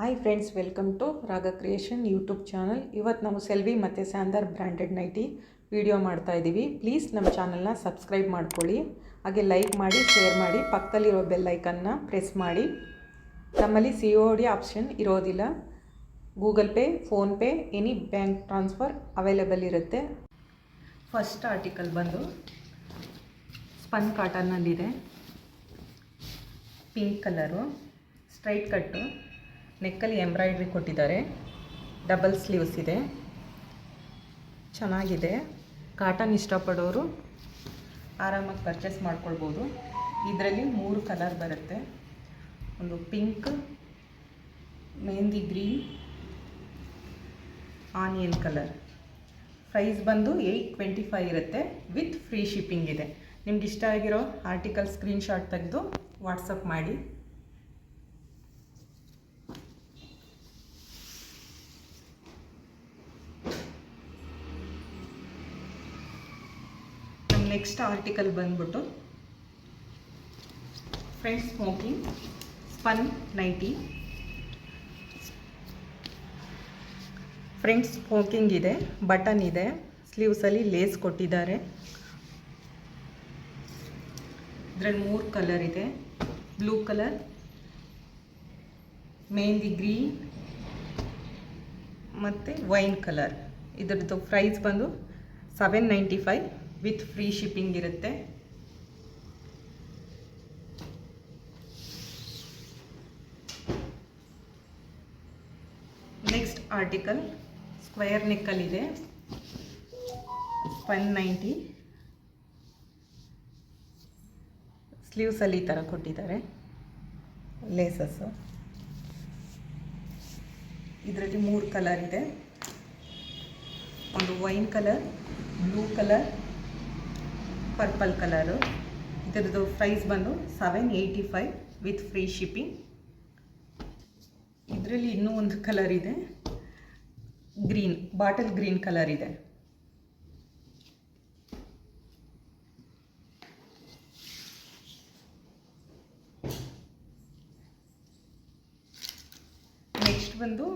Hi friends, welcome to ರಾಗ creation YouTube channel. ಇವತ್ತು ನಾವು ಸೆಲ್ವಿ ಮತ್ತು ಸ್ಯಾಂದರ್ ಬ್ರ್ಯಾಂಡೆಡ್ ನೈಟಿ ವಿಡಿಯೋ ಮಾಡ್ತಾ ಇದ್ದೀವಿ. ಪ್ಲೀಸ್ ನಮ್ಮ ಚಾನಲ್ನ ಸಬ್ಸ್ಕ್ರೈಬ್ ಮಾಡ್ಕೊಳ್ಳಿ, ಹಾಗೆ ಲೈಕ್ ಮಾಡಿ, ಶೇರ್ ಮಾಡಿ, ಪಕ್ಕದಲ್ಲಿರೋ ಬೆಲ್ ಐಕನ್ನ ಪ್ರೆಸ್ ಮಾಡಿ. ನಮ್ಮಲ್ಲಿ COD ಆಪ್ಷನ್ ಇರೋದಿಲ್ಲ. Google pay, PhonePe, any bank transfer available ಇರುತ್ತೆ. ಫಸ್ಟ್ ಆರ್ಟಿಕಲ್ ಬಂದು ಸ್ಪನ್ ಕಾಟನ್ನಲ್ಲಿದೆ. ಪಿಂಕ್ ಕಲರು, ಸ್ಟ್ರೈಟ್ ಕಟ್ಟು, ನೆಕ್ಕಲ್ಲಿ ಎಂಬ್ರಾಯ್ಡ್ರಿ ಕೊಟ್ಟಿದ್ದಾರೆ. ಡಬಲ್ ಸ್ಲೀವ್ಸ್ ಇದೆ, ಚೆನ್ನಾಗಿದೆ. ಕಾಟನ್ ಇಷ್ಟಪಡೋರು ಆರಾಮಾಗಿ ಪರ್ಚೇಸ್ ಮಾಡ್ಕೊಳ್ಬೋದು. ಇದರಲ್ಲಿ 3 ಕಲರ್ ಬರುತ್ತೆ. ಒಂದು pink, mehndi green, onion colour. Price ಬಂದು 825 ಇರುತ್ತೆ. ವಿತ್ ಫ್ರೀ ಶಿಪ್ಪಿಂಗ್ ಇದೆ. ನಿಮ್ಗೆ ಇಷ್ಟ ಆಗಿರೋ ಆರ್ಟಿಕಲ್ ಸ್ಕ್ರೀನ್ಶಾಟ್ ತೆಗೆದು ವಾಟ್ಸಪ್ ಮಾಡಿ. ನೆಕ್ಸ್ಟ್ ಆರ್ಟಿಕಲ್ ಬಂದ್ಬಿಟ್ಟು friends smocking spun nighty. Friends smocking ಇದೆ, ಬಟನ್ ಇದೆ, ಸ್ಲೀವ್ಸಲ್ಲಿ ಲೇಸ್ ಕೊಟ್ಟಿದ್ದಾರೆ. ಇದರಲ್ಲಿ 3 ಕಲರ್ ಇದೆ. ಬ್ಲೂ ಕಲರ್, ಮೆಹಂದಿ ಗ್ರೀನ್ ಮತ್ತು ವೈನ್ ಕಲರ್. ಇದರದ್ದು ಪ್ರೈಸ್ ಬಂದು 795 ವಿತ್ ಫ್ರೀ ಶಿಪ್ಪಿಂಗ್ ಇರುತ್ತೆ. ನೆಕ್ಸ್ಟ್ ಆರ್ಟಿಕಲ್ ಸ್ಕ್ವೇರ್ ನೆಕ್ಕಲ್ಲಿದೆ. Spun nighty. ಸ್ಲೀವ್ಸಲ್ಲಿ ಈ ಥರ ಕೊಟ್ಟಿದ್ದಾರೆ ಲೇಸಸ್ಸು. ಇದರಲ್ಲಿ 3 ಕಲರ್ ಇದೆ. ಒಂದು wine colour, blue colour, purple colour. ಇದರದ್ದು ಪ್ರೈಸ್ ಬಂದು 785 ವಿತ್ ಫ್ರೀ ಶಿಪ್ಪಿಂಗ್. ಇದರಲ್ಲಿ ಇನ್ನೂ ಒಂದು ಕಲರ್ ಇದೆ, ಗ್ರೀನ್, ಬಾಟಲ್ ಗ್ರೀನ್ ಕಲರ್ ಇದೆ. ನೆಕ್ಸ್ಟ್ ಬಂದು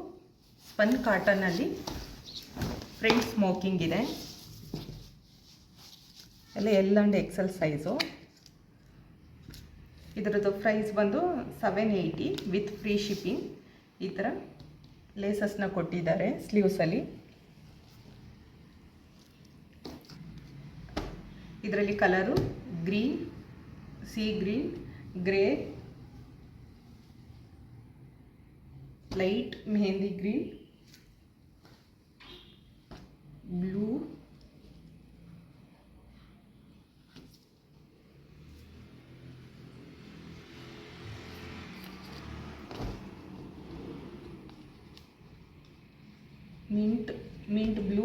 ಸ್ಪನ್ ಕಾಟನ್ನಲ್ಲಿ ಫ್ರೆಂಡ್ಸ್ ಸ್ಮೋಕಿಂಗ್ ಇದೆ. ಎಲ್ಲ L and XL ಸೈಜು. ಇದರದ್ದು ಪ್ರೈಸ್ ಬಂದು 780 ವಿತ್ ಫ್ರೀ ಶಿಪ್ಪಿಂಗ್. ಈ ಥರ ಲೇಸಸ್ನ ಕೊಟ್ಟಿದ್ದಾರೆ ಸ್ಲೀವ್ಸಲ್ಲಿ. ಇದರಲ್ಲಿ colour green, sea green, grey, light mehndi green, blue, mint blue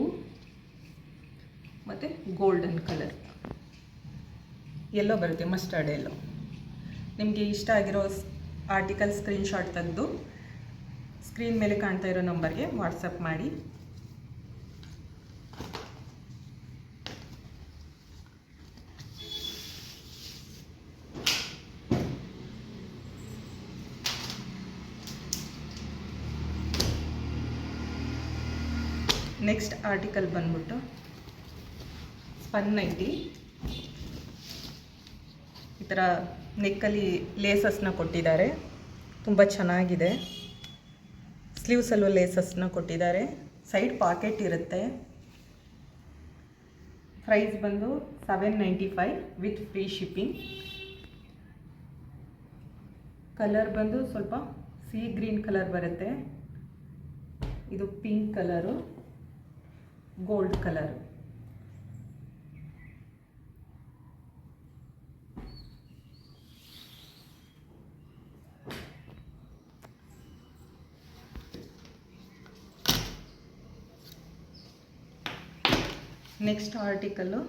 ಮತ್ತು ಗೋಲ್ಡನ್ ಕಲರ್. ಎಲ್ಲೋ ಬರುತ್ತೆ, ಮಸ್ಟರ್ಡ್ ಎಲ್ಲೋ. ನಿಮಗೆ ಇಷ್ಟ ಆಗಿರೋ ಆರ್ಟಿಕಲ್ ಸ್ಕ್ರೀನ್ಶಾಟ್ ತೆಗೆದು ಸ್ಕ್ರೀನ್ ಮೇಲೆ ಕಾಣ್ತಾ ಇರೋ ನಂಬರ್ಗೆ ವಾಟ್ಸಪ್ ಮಾಡಿ. ನೆಕ್ಸ್ಟ್ ಆರ್ಟಿಕಲ್ ಬಂದ್ಬಿಟ್ಟು ಸ್ಪನ್ ನೈಟಿ. ಈ ಥರ ನೆಕ್ಕಲ್ಲಿ ಲೇಸಸ್ನ ಕೊಟ್ಟಿದ್ದಾರೆ, ತುಂಬ ಚೆನ್ನಾಗಿದೆ. ಸ್ಲೀವ್ಸಲ್ಲೂ ಲೇಸಸ್ನ ಕೊಟ್ಟಿದ್ದಾರೆ. ಸೈಡ್ ಪಾಕೆಟ್ ಇರುತ್ತೆ. ಪ್ರೈಸ್ ಬಂದು 795 ವಿತ್ ಫ್ರೀ ಶಿಪ್ಪಿಂಗ್. ಕಲರ್ ಬಂದು ಸ್ವಲ್ಪ ಸೀ ಗ್ರೀನ್ ಕಲರ್ ಬರುತ್ತೆ. ಇದು pink colour, gold colour. Next article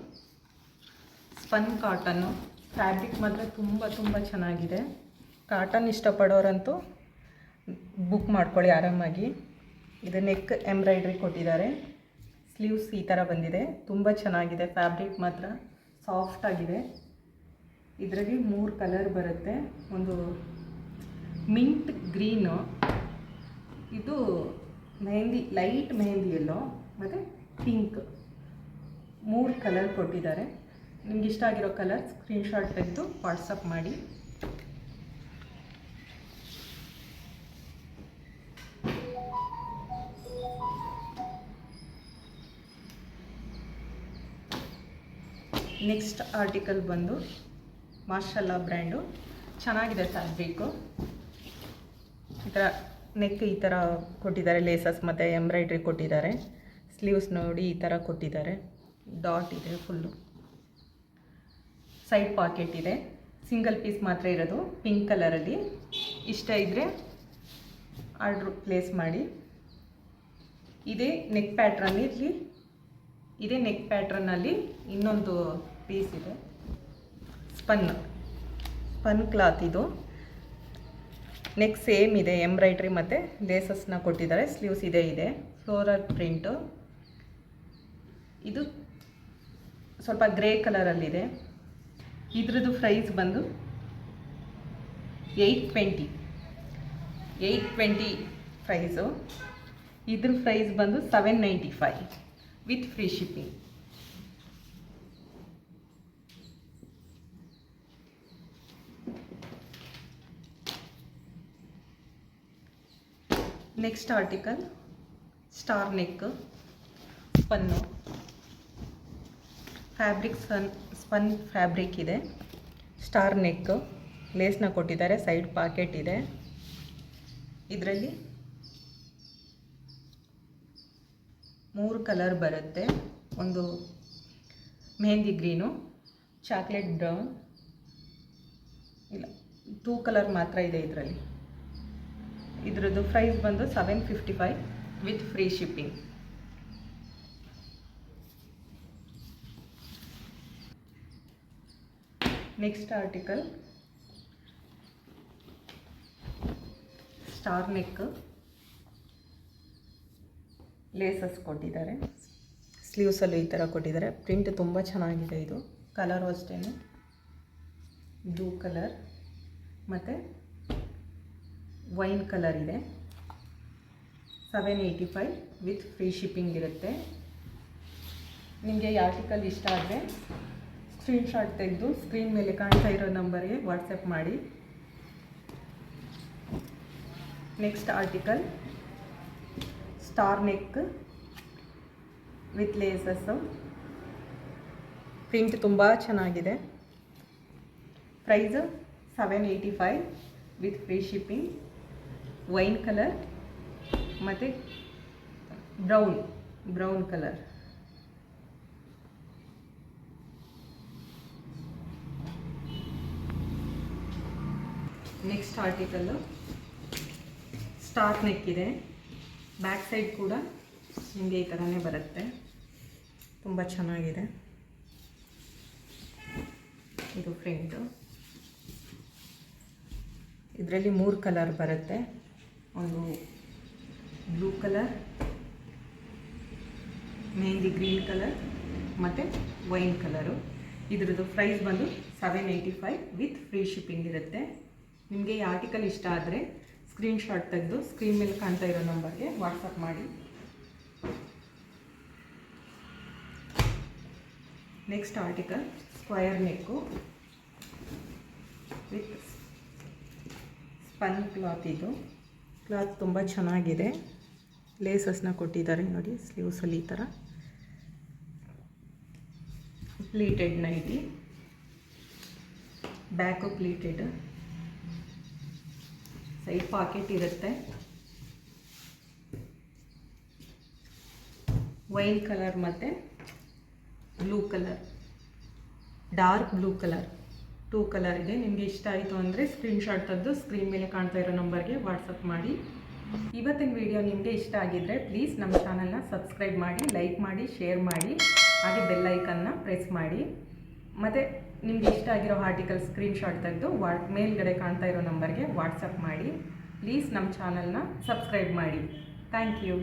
spun cotton. Fabric ಮಾತ್ರ ತುಂಬ ಚೆನ್ನಾಗಿದೆ. ಕಾಟನ್ ಇಷ್ಟಪಡೋರಂತೂ ಬುಕ್ ಮಾಡ್ಕೊಳ್ಳಿ ಆರಾಮಾಗಿ. ಇದು ನೆಕ್ ಎಂಬ್ರಾಯ್ಡ್ರಿ ಕೊಟ್ಟಿದ್ದಾರೆ. ಸ್ಲೀವ್ಸ್ ಈ ಥರ ಬಂದಿದೆ, ತುಂಬ ಚೆನ್ನಾಗಿದೆ. ಫ್ಯಾಬ್ರಿಕ್ ಮಾತ್ರ ಸಾಫ್ಟ್ ಆಗಿದೆ. ಇದರಲ್ಲಿ 3 ಕಲರ್ ಬರುತ್ತೆ. ಒಂದು ಮಿಂಟ್ ಗ್ರೀನು, ಇದು ಮೆಹಂದಿ, ಲೈಟ್ ಮೆಹಂದಿ ಎಲ್ಲೋ ಮತ್ತು ಪಿಂಕ್ 3 ಕಲರ್ ಕೊಟ್ಟಿದ್ದಾರೆ. ನಿಮ್ಗೆ ಇಷ್ಟ ಆಗಿರೋ ಕಲರ್ ಸ್ಕ್ರೀನ್ಶಾಟ್ ತೆಗೆದು ವಾಟ್ಸಪ್ ಮಾಡಿ. ನೆಕ್ಸ್ಟ್ ಆರ್ಟಿಕಲ್ ಬಂದು ಮಾರ್ಷಲ್ಲ ಬ್ರ್ಯಾಂಡು. ಚೆನ್ನಾಗಿದೆ ಫ್ಯಾಬ್ರಿಕ್ಕು. ಈ ಥರ ನೆಕ್ ಈ ಥರ ಕೊಟ್ಟಿದ್ದಾರೆ, ಲೇಸಸ್ ಮತ್ತು ಎಂಬ್ರಾಯ್ಡ್ರಿ ಕೊಟ್ಟಿದ್ದಾರೆ. ಸ್ಲೀವ್ಸ್ ನೋಡಿ ಈ ಥರ ಕೊಟ್ಟಿದ್ದಾರೆ, ಡಾಟ್ ಇದೆ ಫುಲ್ಲು. ಸೈಡ್ ಪಾಕೆಟ್ ಇದೆ. ಸಿಂಗಲ್ ಪೀಸ್ ಮಾತ್ರ ಇರೋದು, ಪಿಂಕ್ ಕಲರಲ್ಲಿ. ಇಷ್ಟ ಇದ್ದರೆ ಆರ್ಡ್ರ್ ಪ್ಲೇಸ್ ಮಾಡಿ. ಇದೇ ನೆಕ್ ಪ್ಯಾಟ್ರನ್ ಇರಲಿ. ಇದೇ ನೆಕ್ ಪ್ಯಾಟ್ರನ್ನಲ್ಲಿ ಇನ್ನೊಂದು ಪೀಸ್ ಇದೆ, ಸ್ಪನ್ ಕ್ಲಾತ್. ಇದು ನೆಕ್ ಸೇಮ್ ಇದೆ, ಎಂಬ್ರಾಯ್ಡ್ರಿ ಮತ್ತು ಲೇಸಸ್ನ ಕೊಟ್ಟಿದ್ದಾರೆ. ಸ್ಲೀವ್ಸ್ ಇದೆ ಫ್ಲೋರಲ್ ಪ್ರಿಂಟು. ಇದು ಸ್ವಲ್ಪ ಗ್ರೇ ಕಲರಲ್ಲಿದೆ. ಇದ್ರದ್ದು ಪ್ರೈಸ್ ಬಂದು 820 ಪ್ರೈಸು. ಇದ್ರ ಪ್ರೈಸ್ ಬಂದು 795 with free shipping. Next article star neck spun fabric. Spun fabric ಇದೆ. ಸ್ಟಾರ್ ನೆಕ್ ಲೇಸ್ನ ಕೊಟ್ಟಿದ್ದಾರೆ. ಸೈಡ್ ಪಾಕೆಟ್ ಇದೆ. ಇದರಲ್ಲಿ 3 ಕಲರ್ ಬರುತ್ತೆ. ಒಂದು ಮೆಹಂದಿ ಗ್ರೀನು, ಚಾಕ್ಲೇಟ್ ಬ್ರೌನ್, ಇಲ್ಲ 2 ಕಲರ್ ಮಾತ್ರ ಇದೆ ಇದರಲ್ಲಿ. ಇದರದ್ದು ಪ್ರೈಸ್ ಬಂದು 755 with free shipping. Next article star neck, laissez ಕೊಟ್ಟಿದ್ದಾರೆ. ಸ್ಲೀವ್ಸಲ್ಲೂ ಈ ಥರ ಕೊಟ್ಟಿದ್ದಾರೆ. ಪ್ರಿಂಟ್ ತುಂಬ ಚೆನ್ನಾಗಿದೆ. ಇದು ಕಲರು ಅಷ್ಟೇ ಬ್ಲೂ ಕಲರ್ ಮತ್ತು ವೈನ್ ಕಲರ್ ಇದೆ. 785 ವಿತ್ ಫ್ರೀ ಶಿಪ್ಪಿಂಗ್ ಇರುತ್ತೆ. ನಿಮಗೆ ಈ ಆರ್ಟಿಕಲ್ ಇಷ್ಟ ಆದರೆ ಸ್ಕ್ರೀನ್ಶಾಟ್ ತೆಗೆದು ಸ್ಕ್ರೀನ್ ಮೇಲೆ ಕಾಣ್ತಾ ಇರೋ ನಂಬರ್ಗೆ ವಾಟ್ಸಪ್ ಮಾಡಿ. Next article star neck with laces. Print ತುಂಬ ಚೆನ್ನಾಗಿದೆ. Price 785 with free shipping. Wine colour ಮತ್ತು brown colour. Next article star neck ಇದೆ. ಬ್ಯಾಕ್ ಸೈಡ್ ಕೂಡ ನಿಮಗೆ ಈ ಥರನೇ ಬರುತ್ತೆ. ತುಂಬ ಚೆನ್ನಾಗಿದೆ. ಇದು ಫ್ರಂಟು. ಇದರಲ್ಲಿ 3 ಕಲರ್ ಬರುತ್ತೆ. ಒಂದು blue colour, mehndi green colour ಮತ್ತು ವೈನ್ ಕಲರು. ಇದರದ್ದು ಪ್ರೈಸ್ ಬಂದು 785 ವಿತ್ ಫ್ರೀ ಶಿಪ್ಪಿಂಗ್ ಇರುತ್ತೆ. ನಿಮಗೆ ಈ ಆರ್ಟಿಕಲ್ ಇಷ್ಟ ಆದರೆ ಸ್ಕ್ರೀನ್ಶಾಟ್ ತೆಗೆದು ಸ್ಕ್ರೀನ್ ಮೇಲೆ ಕಾಣ್ತಾ ಇರೋ ನಂಬರ್ಗೆ ವಾಟ್ಸಪ್ ಮಾಡಿ. Next article square neck with spun cloth. ಇದು ಕ್ಲಾತ್ ತುಂಬ ಚೆನ್ನಾಗಿದೆ. ಲೇಸಸ್ನ ಕೊಟ್ಟಿದ್ದಾರೆ ನೋಡಿ. ಸ್ಲೀವ್ಸಲ್ಲಿ ಈ ಥರ pleated nighty, back pleated, side packet ಇರುತ್ತೆ. ವೈನ್ ಕಲರ್ ಮತ್ತು blue colour, dark blue colour 2 colour ಇದೆ. ನಿಮಗೆ ಇಷ್ಟ ಆಯಿತು ಅಂದರೆ ಸ್ಕ್ರೀನ್ಶಾಟ್ ತೆಗೆದು ಸ್ಕ್ರೀನ್ ಮೇಲೆ ಕಾಣ್ತಾ ಇರೋ ನಂಬರ್ಗೆ ವಾಟ್ಸಪ್ ಮಾಡಿ. ಇವತ್ತಿನ ವಿಡಿಯೋ ನಿಮಗೆ ಇಷ್ಟ ಆಗಿದ್ದರೆ ಪ್ಲೀಸ್ ನಮ್ಮ ಚಾನಲ್ನ ಸಬ್ಸ್ಕ್ರೈಬ್ ಮಾಡಿ, ಲೈಕ್ ಮಾಡಿ, ಶೇರ್ ಮಾಡಿ, ಹಾಗೆ ಬೆಲ್ ಐಕನ್ನ ಪ್ರೆಸ್ ಮಾಡಿ. ಮತ್ತು ನಿಮಗೆ ಇಷ್ಟ ಆಗಿರೋ ಆರ್ಟಿಕಲ್ ಸ್ಕ್ರೀನ್ಶಾಟ್ ತೆಗೆದು ಮೇಲ್ಗಡೆ ಕಾಣ್ತಾ ಇರೋ ನಂಬರ್ಗೆ ವಾಟ್ಸಪ್ ಮಾಡಿ. ಪ್ಲೀಸ್ ನಮ್ಮ ಚಾನಲ್ನ ಸಬ್ಸ್ಕ್ರೈಬ್ ಮಾಡಿ. Thank you.